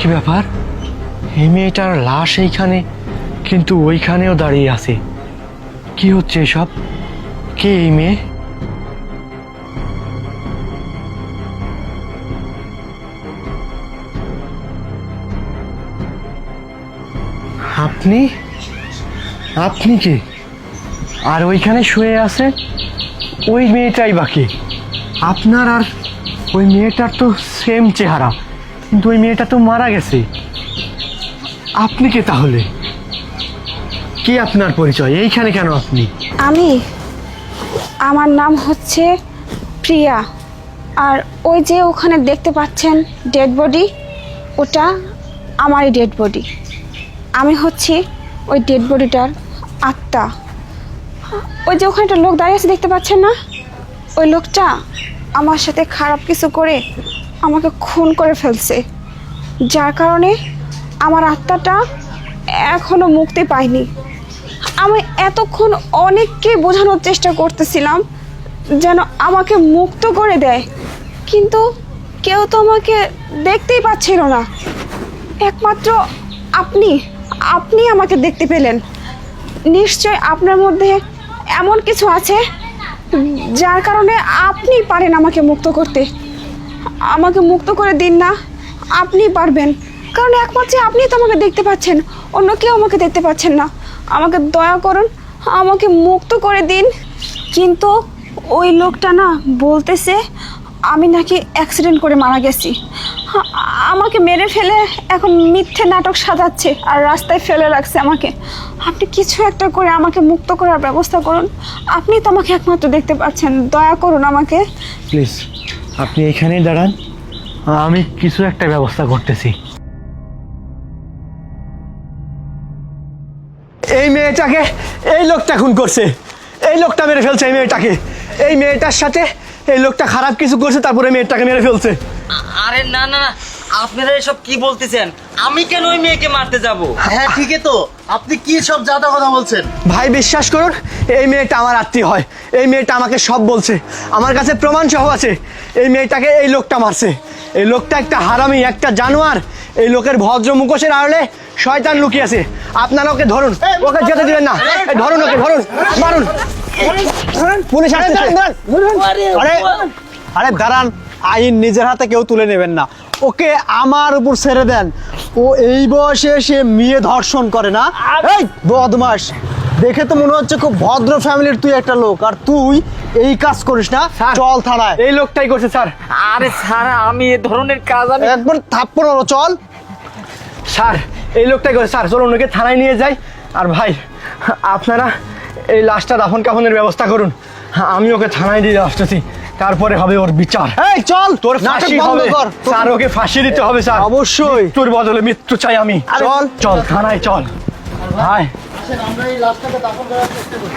কি ব্যাপার, এই মেয়েটার লাশ এইখানে, কিন্তু ওইখানেও দাঁড়িয়ে আছে। কি হচ্ছে এসব? কে এই মেয়ে? আপনি আপনি কে? আর ওইখানে শুয়ে আছে ওই মেয়েটাই বাকি। আপনার আর ওই মেয়েটার তো সেম চেহারা, কিন্তু ওই মেয়েটা তো মারা গেছে। আপনি কে তাহলে? কি আপনার পরিচয়? এইখানে কেন আপনি? আমার নাম হচ্ছে প্রিয়া। আর ওই যে ওখানে দেখতে পাচ্ছেন ডেড বডি, ওটা আমারই ডেড বডি। আমি হচ্ছি ওই ডেড বডিটার আত্মা। ওই যে ওখানে একটা লোক দাঁড়িয়ে আছে দেখতে পাচ্ছেন না, ওই লোকটা আমার সাথে খারাপ কিছু করে আমাকে খুন করে ফেলছে, যার কারণে আমার আত্মাটা এখনো মুক্তি পায়নি। আমি এতক্ষণ অনেককে বোঝানোর চেষ্টা করতেছিলাম যেন আমাকে মুক্ত করে দেয়, কিন্তু কেউ তো আমাকে দেখতেই পাচ্ছিল না। একমাত্র আপনি আমাকে দেখতে পেলেন। নিশ্চয় আপনার মধ্যে এমন কিছু আছে যার কারণে আপনি পারেন আমাকে মুক্ত করতে। আমাকে মুক্ত করে দিন না, আপনি পারবেন, কারণ একমাত্র আপনি তো আমাকে দেখতে পাচ্ছেন, অন্য কেউ আমাকে দেখতে পাচ্ছেন না। আমাকে দয়া করুন, আমাকে মুক্ত করে দিন। কিন্তু ওই লোকটা না বলতেছে আমি নাকি অ্যাক্সিডেন্ট করে মারা গেছি। আমাকে মেরে ফেলে এখন মিথ্যে নাটক সাজাচ্ছে আর রাস্তায় ফেলে রাখছে আমাকে। আপনি কিছু একটা করে আমাকে মুক্ত করার ব্যবস্থা করুন। আপনি তো আমাকে একমাত্র দেখতে পাচ্ছেন, দয়া করুন আমাকে প্লিজ। আপনি এখানেই দাঁড়ান, আমি কিছু একটা ব্যবস্থা করতেছি। এই মেয়েটাকে এই লোকটা খুন করছে, এই লোকটা মেরে ফেলছে এই মেয়েটাকে। এই মেয়েটার সাথে এই লোকটা খারাপ কিছু করছে, তারপরে মেয়েটাকে মেরে ফেলছে। আরে না না না, আপনারা এসব কি বলতেছেন? আমি কেন ওই মেয়েকে মারতে যাব? হ্যাঁ ঠিকই তো, আপনি কি সব জাদা কথা বলছেন? ভাই বিশ্বাস করুন, এই মেয়েটা আমার আত্মীয় হয়। এই মেয়েটা আমাকে সব বলছে, আমার কাছে প্রমাণ সহ আছে। এই মেয়েটাকে এই লোকটা মারছে। এই লোকটা একটা হারামি, একটা জানোয়ার। এই লোকের ভদ্র মুখোশের আড়ালে শয়তান লুকিয়ে আছে। আপনারা ওকে ধরুন, ওকে যেতে দিবেন না। এই ধরুন, ওকে ধরুন, মারুন। পুলিশ আসছে। আরে আরে দাঁড়ান, আইন নিজের হাতে কেউ তুলে নেবেন না। ওকে আমার উপর ছেড়ে দেন। ও এই বয়সে সে মেয়ে ধর্ষণ করে না। এই বদমাস, দেখে তো মনে হচ্ছে খুব ভদ্র ফ্যামিলির তুই একটা লোক, আর তুই এই কাজ করিস না। চল থানায়। এই লোকটাই করছে স্যার। আরে স্যার, আমি এ ধরনের কাজ আমি একবার থাপ্পড় মারো, চল। স্যার এই লোকটাই করছে স্যার, চলুন ওকে থানায় নিয়ে যাই। আর ভাই আপনারা এই লাশটা দাফন কাফনের ব্যবস্থা করুন। আমি ওকে থানায় দিয়ে আসতেছি, তারপরে হবে ওর বিচার। এই চল, তোর নাটক ফাঁসি বন্ধ হবে কর। স্যার, ওকে ফাঁসি দিতে হবে স্যার। অবশ্যই। তোর বদলে মৃত্যু চাই আমি। চল। চল থানায় চল ভাই। আমরা এই লাশটাকে দাফন করার চেষ্টা করি।